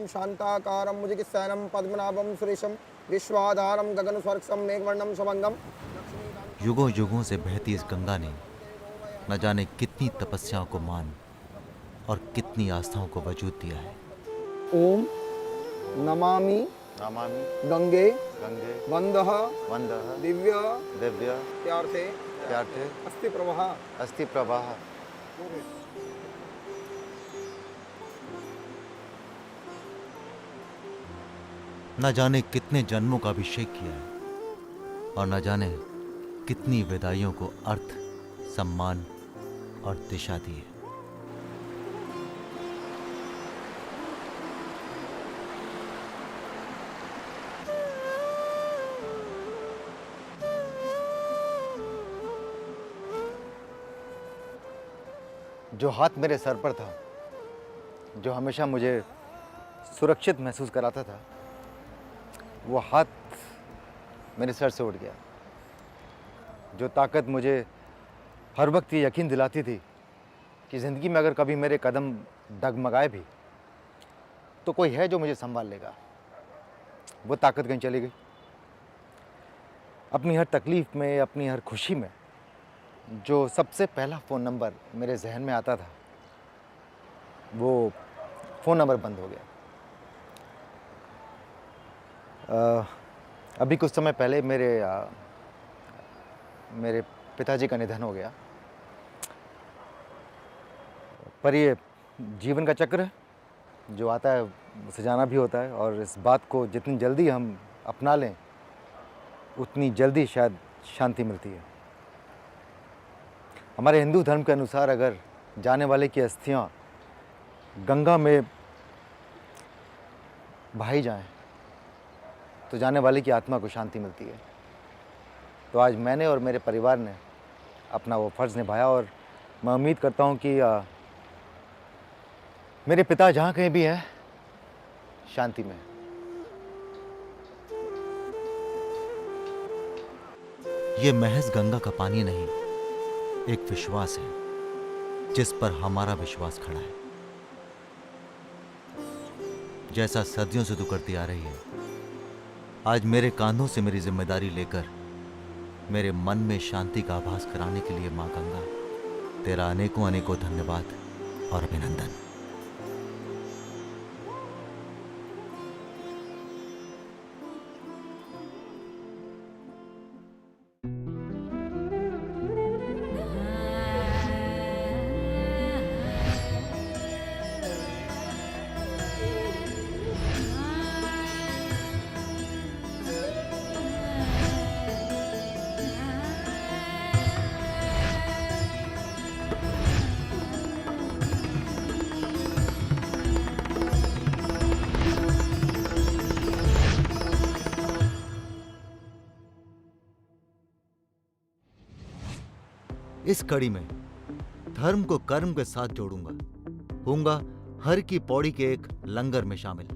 वक्रतुंडम शांताकारं भुजगशयनं पद्मनाभं सुरेशं विश्वाधारं गगनस्पर्शं मेघवर्णं शुभंगम। युगों युगों से बहती इस गंगा ने न जाने कितनी तपस्याओं को मान और कितनी आस्थाओं को वजूद दिया है। ओम नमामि नमामि गंगे गंगे वंदः वंदः दिव्य दिव्य त्यार्थे त्यार्थे अस्ति प्रवाह। अस्ति प्रवाह। न जाने कितने जन्मों का अभिषेक किया है और न जाने कितनी विदाइयों को अर्थ, सम्मान और दिशा दी है। जो हाथ मेरे सर पर था, जो हमेशा मुझे सुरक्षित महसूस कराता था, वो हाथ मेरे सर से उठ गया। जो ताकत मुझे हर वक्त ये यकीन दिलाती थी कि ज़िंदगी में अगर कभी मेरे कदम डगमगाए भी तो कोई है जो मुझे संभाल लेगा, वो ताकत कहीं चली गई। अपनी हर तकलीफ़ में, अपनी हर खुशी में जो सबसे पहला फ़ोन नंबर मेरे जहन में आता था, वो फ़ोन नंबर बंद हो गया। अभी कुछ समय पहले मेरे पिताजी का निधन हो गया। पर ये जीवन का चक्र है, जो आता है उसे जाना भी होता है, और इस बात को जितनी जल्दी हम अपना लें उतनी जल्दी शायद शांति मिलती है। हमारे हिंदू धर्म के अनुसार अगर जाने वाले की अस्थियां गंगा में बहाई जाएं तो जाने वाले की आत्मा को शांति मिलती है। तो आज मैंने और मेरे परिवार ने अपना वो फ़र्ज़ निभाया, और मैं उम्मीद करता हूँ कि मेरे पिता जहाँ कहीं भी हैं, शांति में। ये महज गंगा का पानी नहीं, एक विश्वास है जिस पर हमारा विश्वास खड़ा है। जैसा सदियों से तू करती आ रही है, आज मेरे कांधों से मेरी जिम्मेदारी लेकर मेरे मन में शांति का आभास कराने के लिए मां गंगा, तेरा अनेकों अनेकों धन्यवाद और अभिनंदन। इस कड़ी में धर्म को कर्म के साथ जोड़ूंगा, होऊंगा हर की पौड़ी के एक लंगर में शामिल।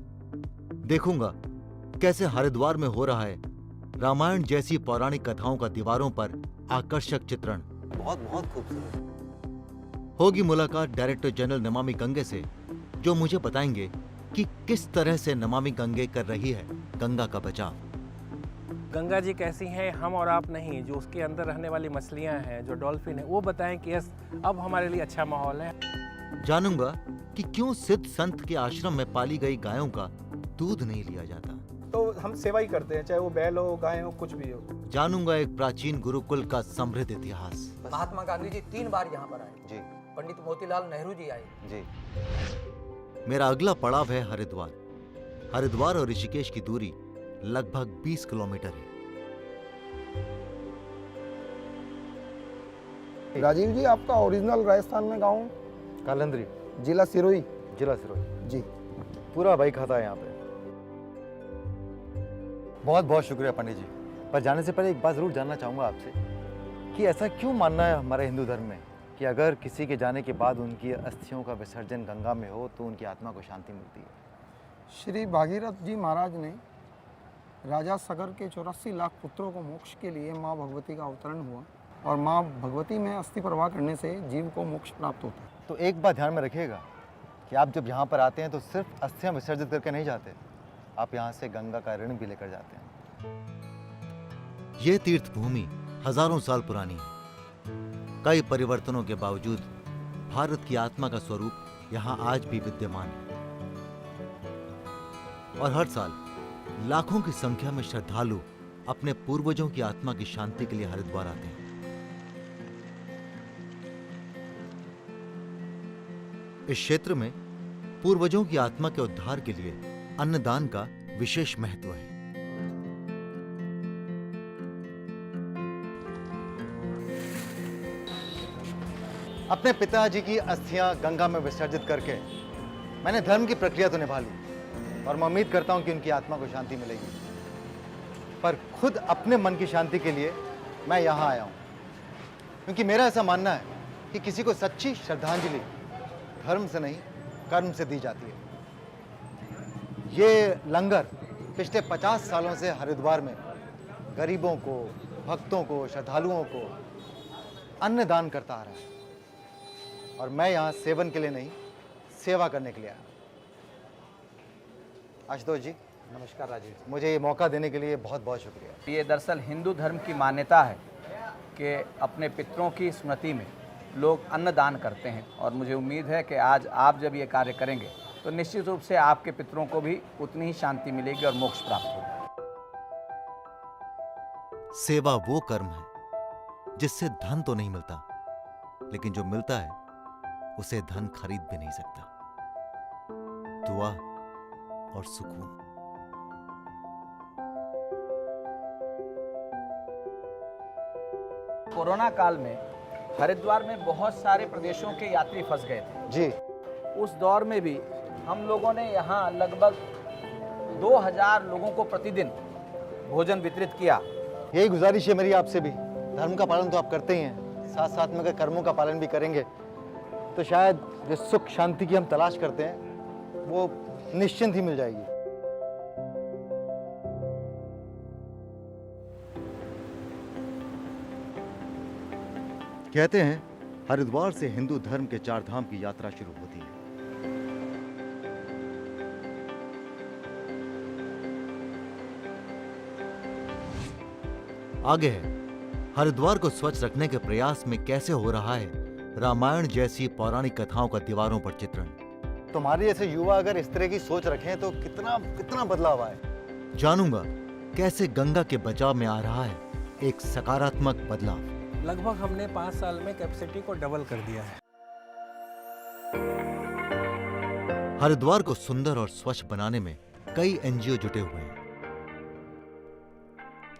देखूंगा कैसे हरिद्वार में हो रहा है रामायण जैसी पौराणिक कथाओं का दीवारों पर आकर्षक चित्रण। बहुत बहुत खूबसूरत। होगी मुलाकात डायरेक्टर जनरल नमामि गंगे से, जो मुझे बताएंगे कि किस तरह से नमामि गंगे कर रही है गंगा का बचाव। गंगा जी कैसी हैं, हम और आप नहीं, जो उसके अंदर रहने वाली मछलियां हैं, जो डॉल्फिन है, वो बताएं कि यस अब हमारे लिए अच्छा माहौल है। जानूंगा कि क्यों सिद्ध संत के आश्रम में पाली गई गायों का दूध नहीं लिया जाता। तो हम सेवा ही करते हैं, चाहे वो बैल हो, गाय हो, कुछ भी हो। जानूंगा एक प्राचीन गुरुकुल का समृद्ध इतिहास। महात्मा गांधी जी 3 बार यहाँ पर आए जी पंडित मोतीलाल नेहरू जी आए। जी। मेरा अगला पड़ाव है हरिद्वार। हरिद्वार और ऋषिकेश की दूरी लगभग 20 किलोमीटर है। राजीव जी, आपका ओरिजिनल राजस्थान में गांव? कालंदरी, जिला सिरोही। जिला सिरोही जी। पूरा भाई खाता है यहाँ पे। बहुत बहुत शुक्रिया पंडित जी। पर जाने से पहले एक बात जरूर जानना चाहूँगा आपसे कि ऐसा क्यों मानना है हमारे हिंदू धर्म में कि अगर किसी के जाने के बाद उनकी अस्थियों का विसर्जन गंगा में हो तो उनकी आत्मा को शांति मिलती है। श्री भागीरथ जी महाराज ने राजा सगर के 84 लाख पुत्रों को मोक्ष के लिए माँ भगवती का अवतरण हुआ, और माँ भगवती में अस्थि प्रवाह करने से जीव को मोक्ष प्राप्त होता है। तो एक बात ध्यान में रखिएगा कि आप जब यहाँ पर आते हैं तो सिर्फ अस्थियाँ विसर्जित करके नहीं जाते, आप यहाँ से गंगा का ऋण भी लेकर जाते हैं। यह तीर्थ भूमि हजारों साल पुरानी है। कई परिवर्तनों के बावजूद भारत की आत्मा का स्वरूप यहाँ आज भी विद्यमान है और हर साल लाखों की संख्या में श्रद्धालु अपने पूर्वजों की आत्मा की शांति के लिए हरिद्वार आते हैं। इस क्षेत्र में पूर्वजों की आत्मा के उद्धार के लिए अन्नदान का विशेष महत्व है। अपने पिताजी की अस्थियां गंगा में विसर्जित करके मैंने धर्म की प्रक्रिया तो निभा ली और मैं उम्मीद करता हूं कि उनकी आत्मा को शांति मिलेगी, पर खुद अपने मन की शांति के लिए मैं यहां आया हूं, क्योंकि मेरा ऐसा मानना है कि किसी को सच्ची श्रद्धांजलि धर्म से नहीं कर्म से दी जाती है। ये लंगर पिछले 50 सालों से हरिद्वार में गरीबों को, भक्तों को, श्रद्धालुओं को अन्नदान करता आ रहा है और मैं यहाँ सेवन के लिए नहीं, सेवा करने के लिए आया। आशुतोष जी, नमस्कार राजीव जी। मुझे ये मौका देने के लिए बहुत बहुत शुक्रिया। ये दरअसल हिंदू धर्म की मान्यता है कि अपने पितरों की स्मृति में लोग अन्नदान करते हैं और मुझे उम्मीद है कि आज आप जब ये कार्य करेंगे तो निश्चित रूप से आपके पितरों को भी उतनी ही शांति मिलेगी और मोक्ष प्राप्त होगा। सेवा वो कर्म है जिससे धन तो नहीं मिलता, लेकिन जो मिलता है उसे धन खरीद भी नहीं सकता। दुआ और सुकून। कोरोना काल में हरिद्वार में बहुत सारे प्रदेशों के यात्री फंस गए थे जी, उस दौर में भी हम लोगों ने यहाँ लगभग 2000 लोगों को प्रतिदिन भोजन वितरित किया। यही गुजारिश है मेरी आपसे भी। धर्म का पालन तो आप करते ही हैं, साथ साथ में अगर कर्मों का पालन भी करेंगे तो शायद जो सुख शांति की हम तलाश करते हैं वो निश्चिंत ही मिल जाएगी। कहते हैं हरिद्वार से हिंदू धर्म के 4 धाम की यात्रा शुरू होती है। आगे है हरिद्वार को स्वच्छ रखने के प्रयास में कैसे हो रहा है रामायण जैसी पौराणिक कथाओं का दीवारों पर चित्रण। तुम्हारे जैसे युवा अगर इस तरह की सोच रखें तो कितना कितना बदलाव आए। जानूंगा कैसे गंगा के बचाव में आ रहा है एक सकारात्मक बदलाव। लगभग हमने 5 साल में कैपेसिटी को डबल कर दिया है। हरिद्वार को सुंदर और स्वच्छ बनाने में कई एनजीओ जुटे हुए हैं।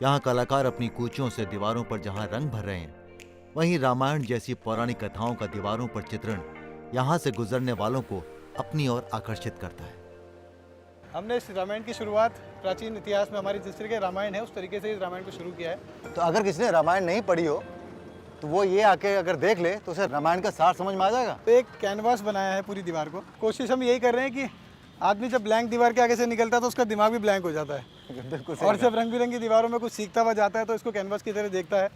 यहाँ कलाकार अपनी कूचियों से दीवारों पर जहां रंग भर रहे हैं, वहीं रामायण जैसी पौराणिक कथाओं का दीवारों पर चित्रण यहाँ से गुजरने वालों को अपनी ओर आकर्षित करता है। हमने इस रामायण की शुरुआत प्राचीन इतिहास में हमारी जिस तरीके रामायण है उस तरीके से इस रामायण को शुरू किया है। तो अगर किसी ने रामायण नहीं पढ़ी हो तो वो ये आके अगर देख ले तो उसे रामायण का सार समझ में आ जाएगा। तो एक कैनवास बनाया है पूरी दीवार को। कोशिश हम यही कर रहे हैं कि आदमी जब ब्लैंक दीवार के आगे से निकलता है तो उसका दिमाग भी ब्लैंक हो जाता है। बिल्कुल और जब रंग बिरंगी दीवारों में कुछ सीखता हुआ जाता है तो इसको कैनवास की तरह देखता है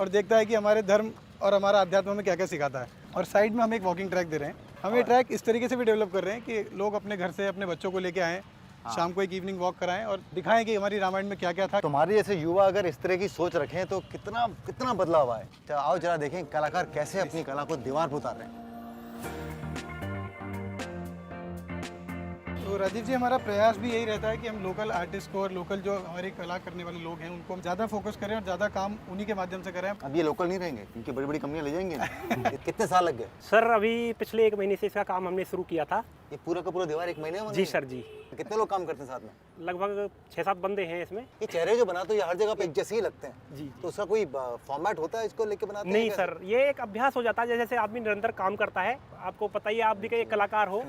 और देखता है कि हमारे धर्म और हमारा अध्यात्म में क्या क्या सिखाता है। और साइड में हम एक वॉकिंग ट्रैक दे रहे हैं। हम ये ट्रैक इस तरीके से भी डेवलप कर रहे हैं कि लोग अपने घर से अपने बच्चों को लेके आएँ, शाम को एक इवनिंग वॉक कराएं और दिखाएं कि हमारी रामायण में क्या क्या था। तुम्हारे जैसे युवा अगर इस तरह की सोच रखें तो कितना कितना बदलाव आए। तो आओ जरा देखें कलाकार कैसे अपनी कला को दीवार पर उतार रहे हैं। तो राजीव जी, हमारा प्रयास भी यही रहता है कि हम लोकल आर्टिस्ट को और लोकल जो हमारी कला करने वाले लोग हैं उनको हम ज़्यादा फोकस करें और ज़्यादा काम उन्हीं के माध्यम से करें। अब ये लोकल नहीं रहेंगे क्योंकि बड़ी बड़ी कंपनियां ले जाएंगी ना। कितने साल लग गए? सर अभी पिछले 1 महीने से इसका काम हमने शुरू किया था। ये पूरा का पूरा दीवार 1 महीने में? जी सर जी। कितने लोग काम करते हैं साथ में? लगभग 6-7 बंदे हैं इसमें। ये चेहरे जो बनाते हो ये हर जगह पे एक जैसे ही लगते हैं जी। तो उसका कोई फॉर्मेट होता है इसको लेके बनाते हैं? नहीं सर, ये एक अभ्यास हो जाता है। जैसे आदमी निरंतर काम करता है, आपको पता ही है, आप भी एक कलाकार हो।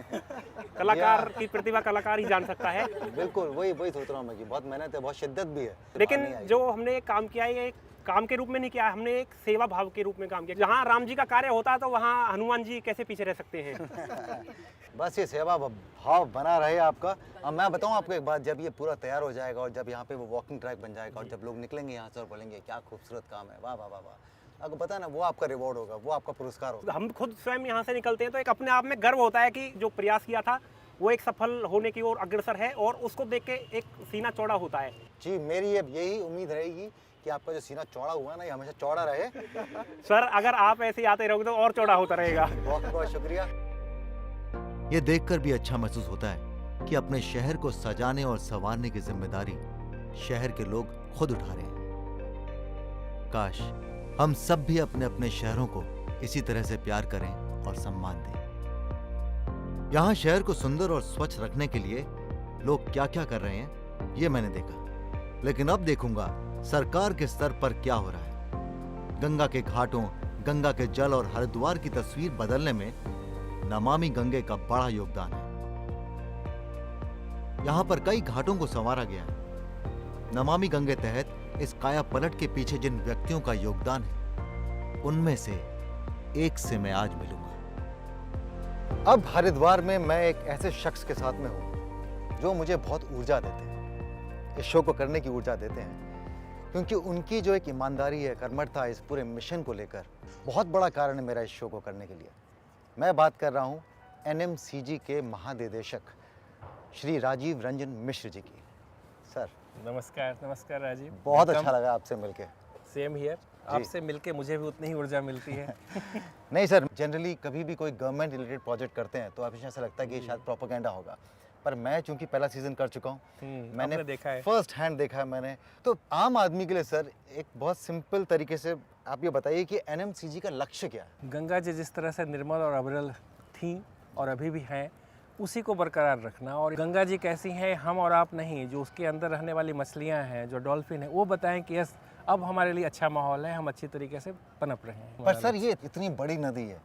कलाकार की प्रतिभा कलाकार ही जान सकता है। बिल्कुल वही सोच रहा हूँ मैं कि बहुत मेहनत है, बहुत शिद्दत भी है। लेकिन जो हमने काम किया है ये काम के रूप में नहीं किया, हमने एक सेवा भाव के रूप में काम किया। जहाँ राम जी का कार्य होता है तो वहाँ हनुमान जी कैसे पीछे रह सकते हैं। बस ये सेवा भाव बना रहे आपका। अब मैं बताऊं आपको एक बात, जब ये पूरा तैयार हो जाएगा और जब यहाँ पे वो वॉकिंग ट्रैक बन जाएगा और जब लोग निकलेंगे यहाँ से और बोलेंगे क्या खूबसूरत काम है, वाह वाह वाह वाह, आपको पता है ना, वो आपका रिवॉर्ड होगा, वो आपका पुरस्कार होगा। हम खुद स्वयं यहाँ से निकलते हैं तो एक अपने आप में गर्व होता है कि जो प्रयास किया था वो एक सफल होने की ओर अग्रसर है, और उसको देख के एक सीना चौड़ा होता है। जी, मेरी अब यही उम्मीद रहेगी कि आपका जो सीना चौड़ा हुआ ना, ये हमेशा चौड़ा रहे। सर अगर आप ऐसे ही आते रहोगे तो और चौड़ा होता रहेगा। बहुत बहुत शुक्रिया। ये देखकर भी अच्छा महसूस होता है कि अपने शहर को सजाने और संवारने की जिम्मेदारी शहर के लोग खुद उठा रहे हैं। काश हम सब भी अपने अपने शहरों को इसी तरह से प्यार करें और सम्मान दें। यहाँ शहर को सुंदर और स्वच्छ रखने के लिए लोग क्या क्या कर रहे हैं ये मैंने देखा, लेकिन अब देखूंगा सरकार के स्तर पर क्या हो रहा है। गंगा के घाटों, गंगा के जल और हरिद्वार की तस्वीर बदलने में नमामि गंगे का बड़ा योगदान है। यहाँ पर कई घाटों को संवारा गया है। नमामि गंगे तहत इस काया पलट के पीछे जिन व्यक्तियों का योगदान है, उनमें से एक से मैं आज मिलूंगा। अब हरिद्वार में मैं एक ऐसे शख्स के साथ में हूँ जो मुझे बहुत ऊर्जा देते हैं, इस शो को करने की ऊर्जा देते हैं, क्योंकि उनकी जो एक ईमानदारी है, कर्मठता है इस पूरे मिशन को लेकर, बहुत बड़ा कारण है मेरा इस शो को करने के लिए। मैं बात कर रहा हूँ NMCG के महानिदेशक श्री राजीव रंजन मिश्र जी की। सर नमस्कार। नमस्कार राजीव। बहुत अच्छा लगा आपसे मिलके। Same here. आपसे मिलके मुझे भी उतनी ही ऊर्जा मिलती है। नहीं सर, जनरली कभी भी कोई गवर्नमेंट रिलेटेड प्रोजेक्ट करते हैं तो हमेशा ऐसा लगता है कि शायद प्रोपेगेंडा होगा, पर मैं चूंकि पहला सीजन कर चुका हूँ, मैंने देखा है, फर्स्ट हैंड देखा है मैंने। तो आम आदमी के लिए सर एक बहुत सिंपल तरीके से आप ये बताइए कि NMCG का लक्ष्य क्या है? गंगा जी जिस तरह से निर्मल और अविरल थी और अभी भी हैं, उसी को बरकरार रखना। और गंगा जी कैसी हैं हम और आप नहीं, जो उसके अंदर रहने वाली मछलियां हैं, जो डॉल्फिन है, वो बताएं कि यस अब हमारे लिए अच्छा माहौल है, हम अच्छी तरीके से पनप रहे हैं। पर सर ये इतनी बड़ी नदी है,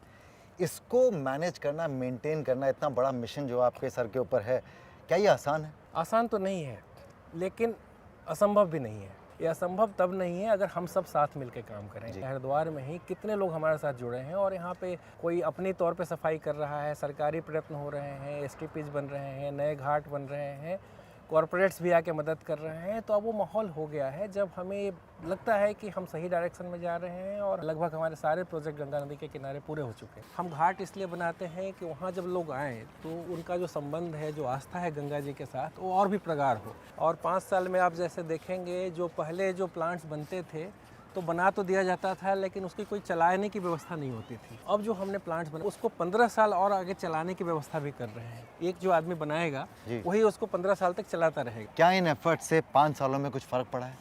इसको मैनेज करना, मेंटेन करना, इतना बड़ा मिशन जो आपके सर के ऊपर है, क्या ये आसान है? आसान तो नहीं है, लेकिन असंभव भी नहीं है। ये असंभव तब नहीं है अगर हम सब साथ मिलकर काम करें। हरिद्वार में ही कितने लोग हमारे साथ जुड़े हैं, और यहाँ पे कोई अपनी तौर पे सफाई कर रहा है, सरकारी प्रयत्न हो रहे हैं, STPs बन रहे हैं, नए घाट बन रहे हैं, कॉरपोरेट्स भी आके मदद कर रहे हैं। तो अब वो माहौल हो गया है जब हमें लगता है कि हम सही डायरेक्शन में जा रहे हैं, और लगभग हमारे सारे प्रोजेक्ट गंगा नदी के किनारे पूरे हो चुके हैं। हम घाट इसलिए बनाते हैं कि वहाँ जब लोग आएँ तो उनका जो संबंध है, जो आस्था है गंगा जी के साथ, वो और भी प्रगाढ़ हो। और 5 साल में आप जैसे देखेंगे, जो पहले जो प्लांट्स बनते थे तो बना तो दिया जाता था, लेकिन उसकी कोई चलाने की व्यवस्था नहीं होती थी। अब जो हमने प्लांट्स बना, उसको 15 साल और आगे चलाने की व्यवस्था भी कर रहे हैं। एक जो आदमी बनाएगा वही उसको 15 साल तक चलाता रहेगा। क्या इन एफर्ट से 5 सालों में कुछ फ़र्क पड़ा है?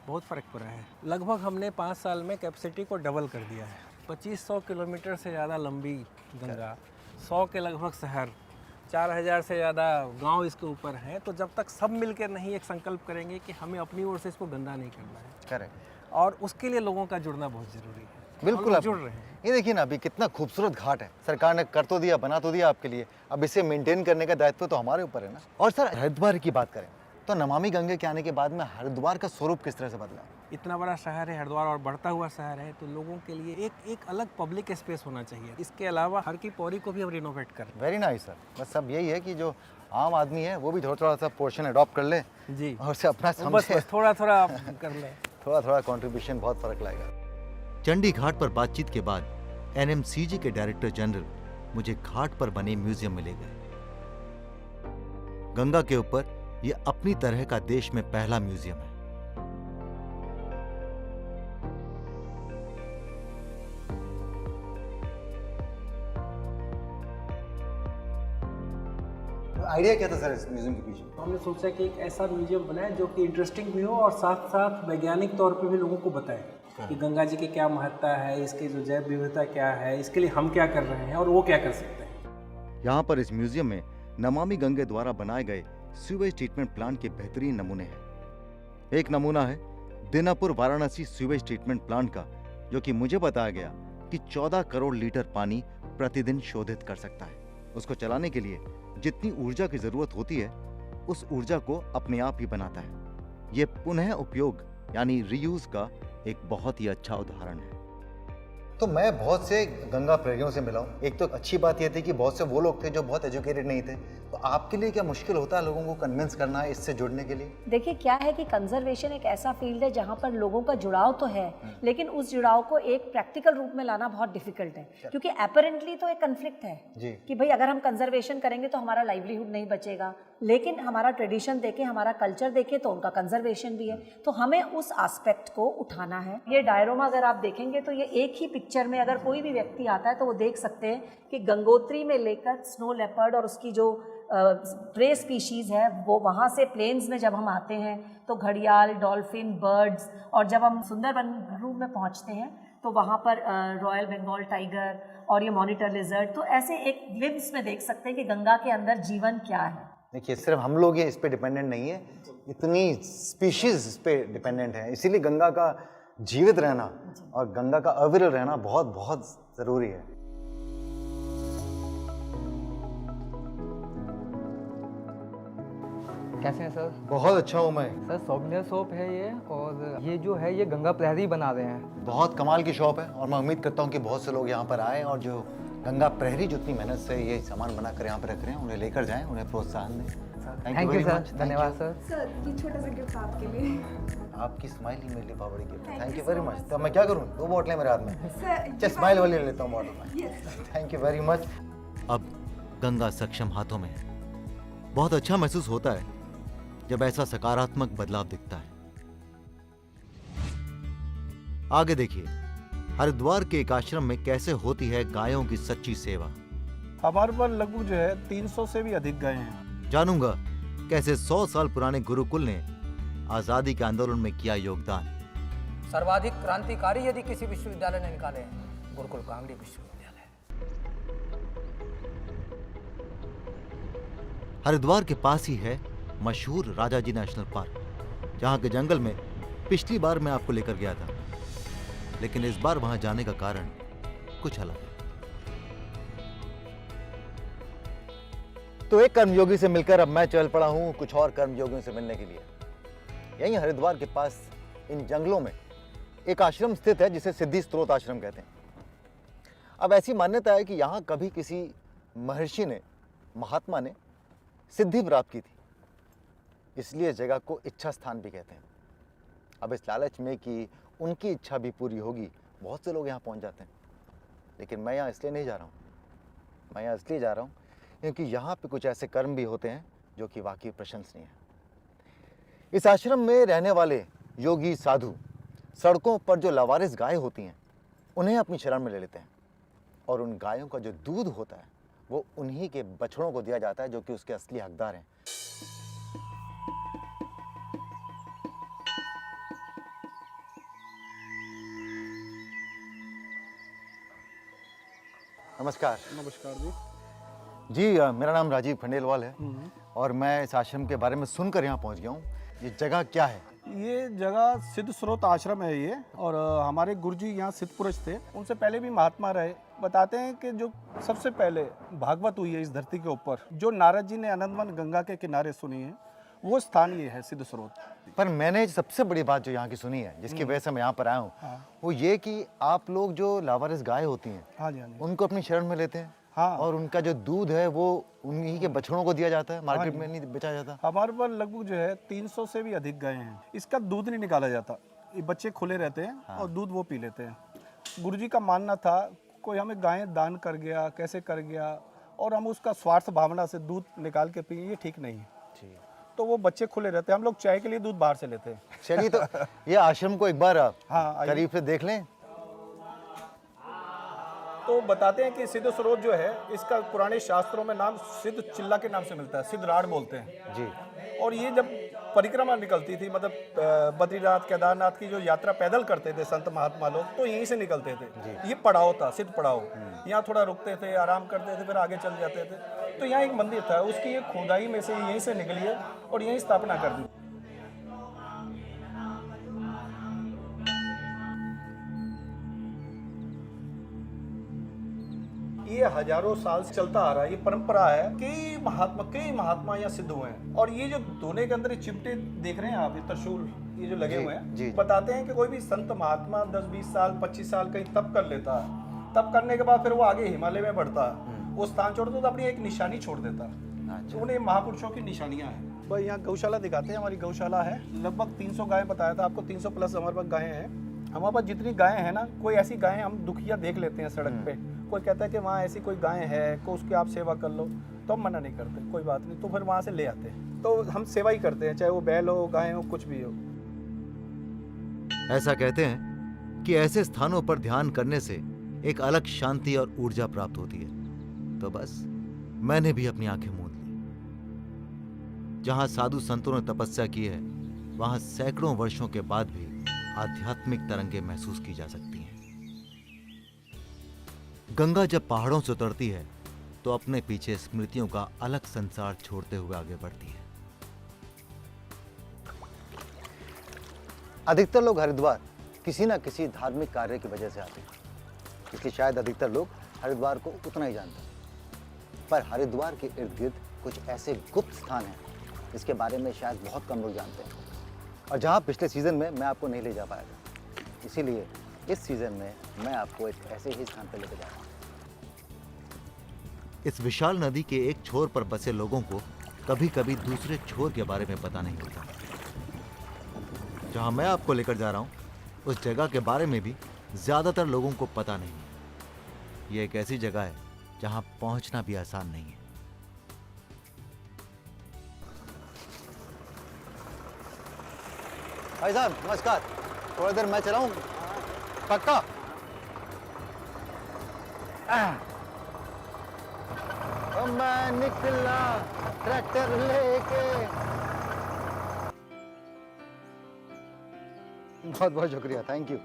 बहुत फ़र्क पड़ा है। लगभग हमने 5 साल में कैपेसिटी को डबल कर दिया है। 2500 किलोमीटर से ज़्यादा लंबी गंगा, 100 के लगभग शहर, 4000 से ज़्यादा गांव इसके ऊपर हैं। तो जब तक सब मिलकर नहीं एक संकल्प करेंगे कि हमें अपनी ओर से इसको गंदा नहीं करना है, करेक्ट, और उसके लिए लोगों का जुड़ना बहुत ज़रूरी है। बिल्कुल आप जुड़ रहे हैं। ये देखिए ना, अभी कितना खूबसूरत घाट है, सरकार ने कर तो दिया, बना तो दिया आपके लिए, अब इसे मेंटेन करने का दायित्व तो हमारे ऊपर है ना। और सर हरिद्वार की बात करें तो नमामि गंगे के आने के बाद में हरिद्वार का स्वरूप किस तरह से बदला? इतना बड़ा शहर है हरिद्वार और बढ़ता हुआ शहर है, तो लोगों के लिए एक अलग पब्लिक स्पेस होना चाहिए। इसके अलावा हर की पौड़ी को भी हम रिनोवेट कर। Very nice sir. बस सब यही है कि जो आम आदमी है वो भी थोड़ा सा पोर्शन अडॉप्ट कर ले जी, और से अपना समझे, बस थोड़ा थोड़ा कर ले। थोड़ा कंट्रीब्यूशन बहुत फर्क लाएगा। चंडी घाट पर बातचीत के बाद NMCG के डायरेक्टर जनरल मुझे घाट पर बने म्यूजियम में ले गए। गंगा के ऊपर यह अपनी तरह का देश में पहला म्यूजियम है। आइडिया क्या था सर इस म्यूजियम के पीछे? हमने सोचा कि एक ऐसा म्यूजियम बनाए जो कि इंटरेस्टिंग भी हो और साथ साथ वैज्ञानिक तौर पे भी लोगों को बताए कि गंगा जी की क्या महत्ता है, इसकी जो जैव विविधता क्या है, इसके लिए हम क्या कर रहे हैं और वो क्या कर सकते हैं। यहाँ पर इस म्यूजियम में नमामि गंगे द्वारा बनाए गए सीवेज ट्रीटमेंट प्लांट के बेहतरीन नमूने हैं। एक नमूना है Dinapur Varanasi sewage treatment plant का, जो कि मुझे बताया गया कि 14 करोड़ लीटर पानी प्रतिदिन शोधित कर सकता है। उसको चलाने के लिए जितनी ऊर्जा की जरूरत होती है, उस ऊर्जा को अपने आप ही बनाता है। ये पुनः उपयोग यानी रीयूज का एक बहुत ही अच्छा उदाहरण है। तो मैं बहुत से गंगा प्रेरियों से मिला हूँ। एक तो अच्छी बात यह थी कि बहुत से वो लोग थे जो बहुत एजुकेटेड नहीं थे। तो आपके लिए क्या मुश्किल होता है लोगों को कन्विंस करना है इससे जुड़ने के लिए? देखिए क्या है कि कंजर्वेशन एक ऐसा फील्ड है जहाँ पर लोगों का जुड़ाव तो है, लेकिन उस जुड़ाव को एक प्रैक्टिकल रूप में लाना बहुत डिफिकल्ट है, क्योंकि अपेरेंटली तो एक कन्फ्लिक्ट है जी। कि भाई अगर हम कंजर्वेशन करेंगे तो हमारा लाइवलीहुड नहीं बचेगा, लेकिन हमारा ट्रेडिशन देखे, हमारा कल्चर देखे तो उनका कंजर्वेशन भी है। तो हमें उस एस्पेक्ट को उठाना है। ये डायरोमा अगर आप देखेंगे तो ये एक ही पिक्चर में अगर कोई भी व्यक्ति आता है तो वो देख सकते हैं कि गंगोत्री में लेकर स्नो लेपर्ड और उसकी जो प्रे स्पीशीज़ है वो वहाँ से प्लेन्स में जब हम आते हैं तो घड़ियाल, डॉल्फिन, बर्ड्स, और जब हम सुंदरबन ग्रुप में पहुँचते हैं तो वहाँ पर रॉयल बंगाल टाइगर और ये मॉनिटर लिजर्ड, तो ऐसे एक ग्लिम्स में देख सकते हैं कि गंगा के अंदर जीवन क्या है। देखिए सिर्फ हम लोग ये इस पे डिपेंडेंट नहीं है, इतनी स्पीशीज इस पे डिपेंडेंट है। इसीलिए गंगा का जीवित रहना और गंगा का अविरल रहना बहुत बहुत ज़रूरी है। कैसे हैं सर? बहुत अच्छा हूँ मैं सर सौम्या सोप है ये, और ये जो है ये गंगा प्रहरी बना रहे हैं। बहुत कमाल की शॉप है और मैं उम्मीद करता हूँ कि बहुत से लोग यहाँ पर आए और जो गंगा प्रहरी जो इतनी मेहनत से ये सामान बनाकर यहाँ पर रख रहे हैं उन्हें लेकर जाएं, उन्हें प्रोत्साहन दें। थैंक यू सर, धन्यवाद सर। सर ये छोटा सा गिफ्ट आपके लिए। आपकी स्माइल ही मेरे लिए बहुत बड़ी गिफ्ट है। Thank you very much. तो मैं क्या करूँ, 2 बोतलें मेरे हाथ में। सर स्माइल वाली ले लेता हूँ बॉटल में। Thank you very much. अब गंगा सक्षम हाथों में है। बहुत अच्छा महसूस होता है जब ऐसा सकारात्मक बदलाव दिखता है। आगे देखिए हरिद्वार के एक आश्रम में कैसे होती है गायों की सच्ची सेवा। हमारे पास लगभग जो है 300 से भी अधिक गायें हैं। जानूंगा कैसे 100 साल पुराने गुरुकुल ने आजादी के आंदोलन में किया योगदान। सर्वाधिक क्रांतिकारी यदि किसी विश्वविद्यालय ने निकाले हैं, गुरुकुल कांगड़ी विश्वविद्यालय। हरिद्वार के पास ही है मशहूर राजाजी नेशनल पार्क, जहां के जंगल में पिछली बार मैं आपको लेकर गया था, लेकिन इस बार वहां जाने का कारण कुछ अलग है। तो एक कर्मयोगी से मिलकर अब मैं चल पड़ा हूँ कुछ और कर्मयोगियों से मिलने के लिए। यहीं हरिद्वार के पास इन जंगलों में एक आश्रम स्थित है जिसे सिद्धि स्त्रोत आश्रम कहते हैं। अब ऐसी मान्यता है कि यहाँ कभी किसी महर्षि ने, महात्मा ने सिद्धि प्राप्त की थी, इसलिए इस जगह को इच्छा स्थान भी कहते हैं। अब इस लालच में कि उनकी इच्छा भी पूरी होगी, बहुत से लोग यहाँ पहुँच जाते हैं, लेकिन मैं यहाँ इसलिए नहीं जा रहा हूँ। मैं यहाँ इसलिए जा रहा हूँ क्योंकि यहाँ पे कुछ ऐसे कर्म भी होते हैं जो कि वाकई प्रशंसनीय है। इस आश्रम में रहने वाले योगी साधु सड़कों पर जो लावारिस गायें होती हैं उन्हें अपनी शरण में ले लेते हैं, और उन गायों का जो दूध होता है वो उन्हीं के बछड़ों को दिया जाता है जो कि उसके असली हकदार हैं। नमस्कार। नमस्कार जी। जी मेरा नाम राजीव खंडेलवाल है और मैं इस आश्रम के बारे में सुनकर यहाँ पहुँच गया हूँ। ये जगह क्या है? ये जगह सिद्ध स्रोत आश्रम है ये, और हमारे गुरुजी यहाँ सिद्ध पुरुष थे, उनसे पहले भी महात्मा रहे। बताते हैं कि जो सबसे पहले भागवत हुई है इस धरती के ऊपर, जो नारद जी ने आनंदवन गंगा के किनारे सुनी है, वो स्थान ये है सिद्ध स्रोत। पर मैंने सबसे बड़ी बात जो यहाँ की सुनी है, जिसकी वजह से मैं यहाँ पर आया हूँ, वो ये कि आप लोग जो लावारिस गाय होती हैं, हाँ जी, हाँ जी, उनको अपनी शरण में लेते हैं। हाँ। और उनका जो दूध है वो उन्हीं के बछड़ों को दिया जाता है, मार्केट में नहीं बेचा जाता। हमारे पास लगभग जो है 300 से भी अधिक गायें हैं। इसका दूध नहीं निकाला जाता, ये बच्चे खुले रहते हैं और दूध वो पी लेते हैं। गुरुजी का मानना था कोई हमें गायें दान कर गया, कैसे कर गया, और हम उसका स्वार्थ भावना से दूध निकाल के पिए, ये ठीक नहीं है। तो वो बच्चे खुले रहते हैं। हम लोग चाय के लिए दूध बाहर से लेते हैं। चलिए तो ये आश्रम को एक बार हाँ करीब से देख लें। तो बताते हैं कि सिद्ध स्रोत जो है, इसका पुराने शास्त्रों में नाम सिद्ध चिल्ला के नाम से मिलता है, सिद्ध राड बोलते हैं जी। और ये जब परिक्रमा निकलती थी, मतलब बद्रीनाथ केदारनाथ की जो यात्रा पैदल करते थे संत महात्मा लोग, तो यहीं से निकलते थे। ये पड़ाव था, सिद्ध पड़ाव। यहाँ थोड़ा रुकते थे, आराम करते थे, फिर आगे चल जाते थे। तो यहाँ एक मंदिर था, उसकी एक खुदाई में से यहीं से निकली है और यहीं स्थापना कर दी। ये हजारों साल से चलता आ रहा है, ये परंपरा है। कई महात्मा यहाँ सिद्ध हुए हैं। और ये जो दोने के अंदर ये चिमटे देख रहे हैं आप, ये त्रिशूल, ये जो लगे जी, हुए हैं जी। बताते हैं कि कोई भी संत महात्मा 10-20 साल 25 साल कहीं तप कर लेता है, तप करने के बाद फिर वो आगे हिमालय में बढ़ता है, वो स्थान छोड़ता तो अपनी एक निशानी छोड़ देता है। तो उन्हें महापुरुषों की निशानियां हैं। भाई यहाँ गौशाला दिखाते हैं, हमारी गौशाला है, लगभग 300 गायें बताया था आपको, 300 प्लस हमारे पास गायें हैं। हमारे पास जितनी गायें हैं ना, कोई ऐसी गायें हम दुखिया देख लेते हैं सड़क पे, कोई कहता है कि वहाँ ऐसी कोई गाय है को उसकी आप सेवा कर लो, तो हम मना नहीं करते, कोई बात नहीं, तो फिर वहाँ से ले आते हैं। तो हम सेवा ही करते हैं, चाहे वो बैल हो, गाय हो, कुछ भी हो। ऐसा कहते हैं कि ऐसे स्थानों पर ध्यान करने से एक अलग शांति और ऊर्जा प्राप्त होती है। तो बस मैंने भी अपनी आंखें मूंद ली। जहां साधु संतों ने तपस्या की है, वहां सैकड़ों वर्षों के बाद भी आध्यात्मिक तरंगें महसूस की जा सकती हैं। गंगा जब पहाड़ों से उतरती है तो अपने पीछे स्मृतियों का अलग संसार छोड़ते हुए आगे बढ़ती है। अधिकतर लोग हरिद्वार किसी ना किसी धार्मिक कार्य की वजह से आते हैं, इसलिए शायद अधिकतर लोग हरिद्वार को उतना ही जानते हैं। पर हरिद्वार के इर्द गिर्द कुछ ऐसे गुप्त स्थान हैं जिसके बारे में शायद बहुत कम लोग जानते हैं, और जहां पिछले सीजन में मैं आपको नहीं ले जा पाया था, इसीलिए इस सीजन में मैं आपको एक ऐसे ही स्थान पर लेकर जा रहा हूं। इस विशाल नदी के एक छोर पर बसे लोगों को कभी कभी दूसरे छोर के बारे में पता नहीं होता। जहां मैं आपको लेकर जा रहा हूं उस जगह के बारे में भी ज्यादातर लोगों को पता नहीं है। यह एक ऐसी जगह है जहां पहुंचना भी आसान नहीं है। भाई साहब नमस्कार, थोड़ी देर मैं चलाऊं? पक्का? मैं निकला ट्रैक्टर लेके। बहुत बहुत शुक्रिया, थैंक यू।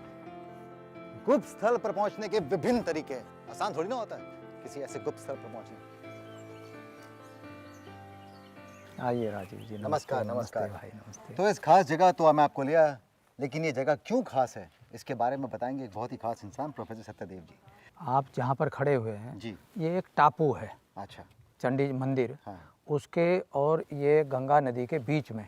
गुप्त स्थल पर पहुंचने के विभिन्न तरीके हैं, आसान थोड़ी ना होता है किसी ऐसे गुप्त स्थल पर पहुंचना। आइए राजीव जी। नमस्कार नमस्कार भाई, नमस्ते। तो इस खास जगह तो मैं आपको लिया, लेकिन ये जगह क्यों खास है इसके बारे में बताएंगे एक बहुत ही खास इंसान, प्रोफेसर सत्यदेव जी। आप जहाँ पर खड़े हुए हैं जी, ये एक टापू है, अच्छा, चंडी मंदिर। हाँ। उसके और ये गंगा नदी के बीच में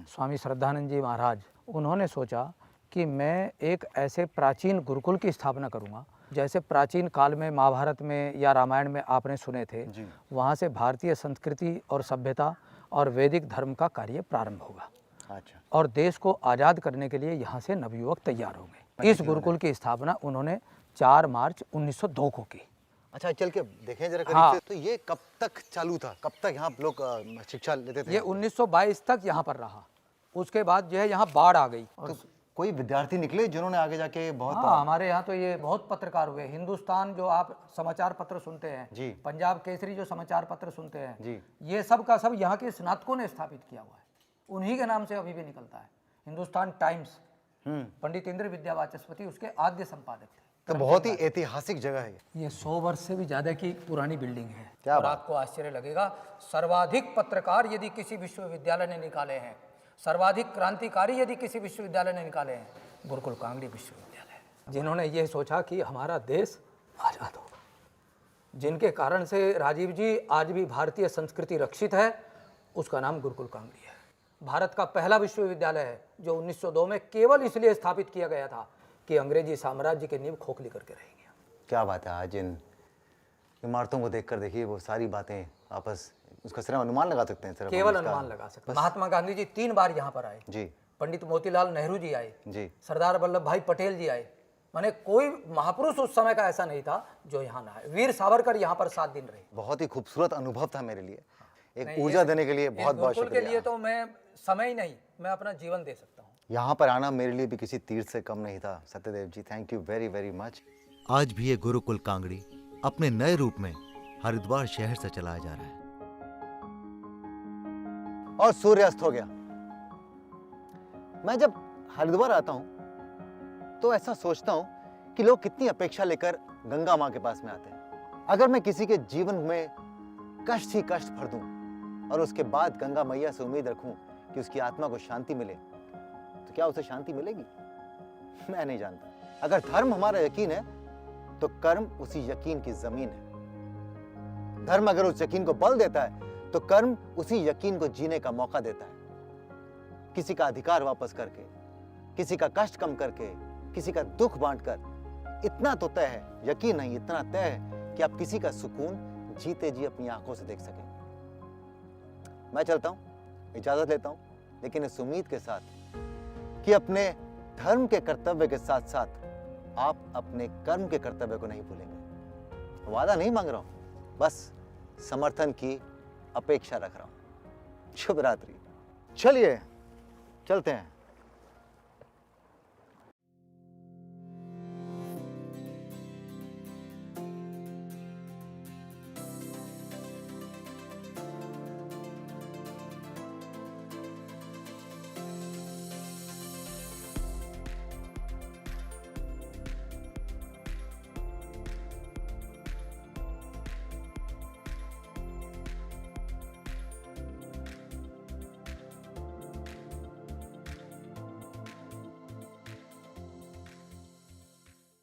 स्वामी श्रद्धानंद जी महाराज, उन्होंने सोचा कि मैं एक ऐसे प्राचीन गुरुकुल की स्थापना करूंगा जैसे प्राचीन काल में महाभारत में या रामायण में आपने सुने थे। वहाँ से भारतीय संस्कृति और सभ्यता और वैदिक धर्म का कार्य प्रारंभ होगा। अच्छा। और देश को आज़ाद करने के लिए यहाँ से नवयुवक तैयार होंगे। इस गुरुकुल की स्थापना उन्होंने 4 मार्च 1902 को की। अच्छा, चल के देखें जरा करीब हाँ। से। तो ये कब तक चालू था, कब तक यहाँ लोग शिक्षा लेते थे? ये 1922 तक यहाँ पर रहा। उसके बाद जो है यहाँ बाढ़ आ गई। तो कोई विद्यार्थी निकले जिन्होंने आगे जाके बहुत हाँ, हमारे यहाँ तो ये बहुत पत्रकार हुए। हिंदुस्तान जो आप समाचार पत्र सुनते हैं जी, पंजाब केसरी जो समाचार पत्र सुनते हैं जी, ये सब का सब यहाँ के स्नातकों ने स्थापित किया हुआ है। उन्हीं के नाम से अभी भी निकलता है। हिंदुस्तान टाइम्स, पंडित इंद्र विद्या वाचस्पति उसके आद्य संपादक थे। तो बहुत ही ऐतिहासिक जगह है ये 100 वर्ष से भी ज्यादा की पुरानी बिल्डिंग है। क्या और बात? आपको आश्चर्य लगेगा, सर्वाधिक पत्रकार यदि किसी विश्वविद्यालय ने निकाले हैं, सर्वाधिक क्रांतिकारी यदि किसी विश्वविद्यालय ने निकाले हैं, गुरुकुल कांगड़ी विश्वविद्यालय। जिन्होंने ये सोचा कि हमारा देश आज़ाद होगा, जिनके कारण से राजीव जी आज भी भारतीय संस्कृति रक्षित है, उसका नाम गुरुकुल कांगड़ी है। भारत का पहला विश्वविद्यालय है जो 1902 में केवल इसलिए स्थापित किया गया था कि अंग्रेजी साम्राज्य की नींव खोखली करके रहेंगे। क्या बात है, आज इन इमारतों को देखकर देखिए वो सारी बातें आपस, उसका सिर्फ अनुमान लगा सकते हैं, सिर्फ केवल अनुमान लगा सकते हैं। महात्मा गांधी जी 3 बार यहाँ पर आए जी, पंडित मोतीलाल नेहरू जी आए जी, सरदार वल्लभ भाई पटेल जी आए। माने कोई महापुरुष उस समय का ऐसा नहीं था जो यहाँ ना आए। वीर सावरकर यहाँ पर 7 दिन रहे। बहुत ही खूबसूरत अनुभव था मेरे लिए। एक नहीं, ऊर्जा देने के लिए बहुत बहुत गुरुकुल के लिए शुक्रिया। तो मैं समय ही नहीं, मैं अपना जीवन दे सकता हूँ। यहाँ पर आना मेरे लिए भी किसी तीर्थ से कम नहीं था। Satyadev ji, thank you very very much. आज भी ये गुरुकुल कांगड़ी अपने नए रूप में हरिद्वार शहर से चलाया जा रहा है। और सूर्यास्त हो गया। मैं जब हरिद्वार आता हूं तो ऐसा सोचता हूं कि लोग कितनी अपेक्षा लेकर गंगा मां के पास में आते हैं। अगर मैं किसी के जीवन में कष्ट ही कष्ट भर दूं और उसके बाद गंगा मैया से उम्मीद रखूं कि उसकी आत्मा को शांति मिले, तो क्या उसे शांति मिलेगी? मैं नहीं जानता। अगर धर्म हमारा यकीन है तो कर्म उसी यकीन की जमीन है। धर्म अगर उस यकीन को बल देता है तो कर्म उसी यकीन को जीने का मौका देता है। किसी का अधिकार वापस करके किसी का कष्ट कम करके, किसी का दुख बांटकर, इतना तो तय है, यकीन नहीं इतना तय है कि आप किसी का सुकून जीते जी अपनी आंखों से देख सकें। मैं चलता हूं, इजाजत लेता हूं, लेकिन इस उम्मीद के साथ कि अपने धर्म के कर्तव्य के साथ साथ आप अपने कर्म के कर्तव्य को नहीं भूलेंगे। वादा नहीं मांग रहा हूं, बस समर्थन की अपेक्षा रख रहा हूं। शुभ रात्रि। चलिए चलते हैं।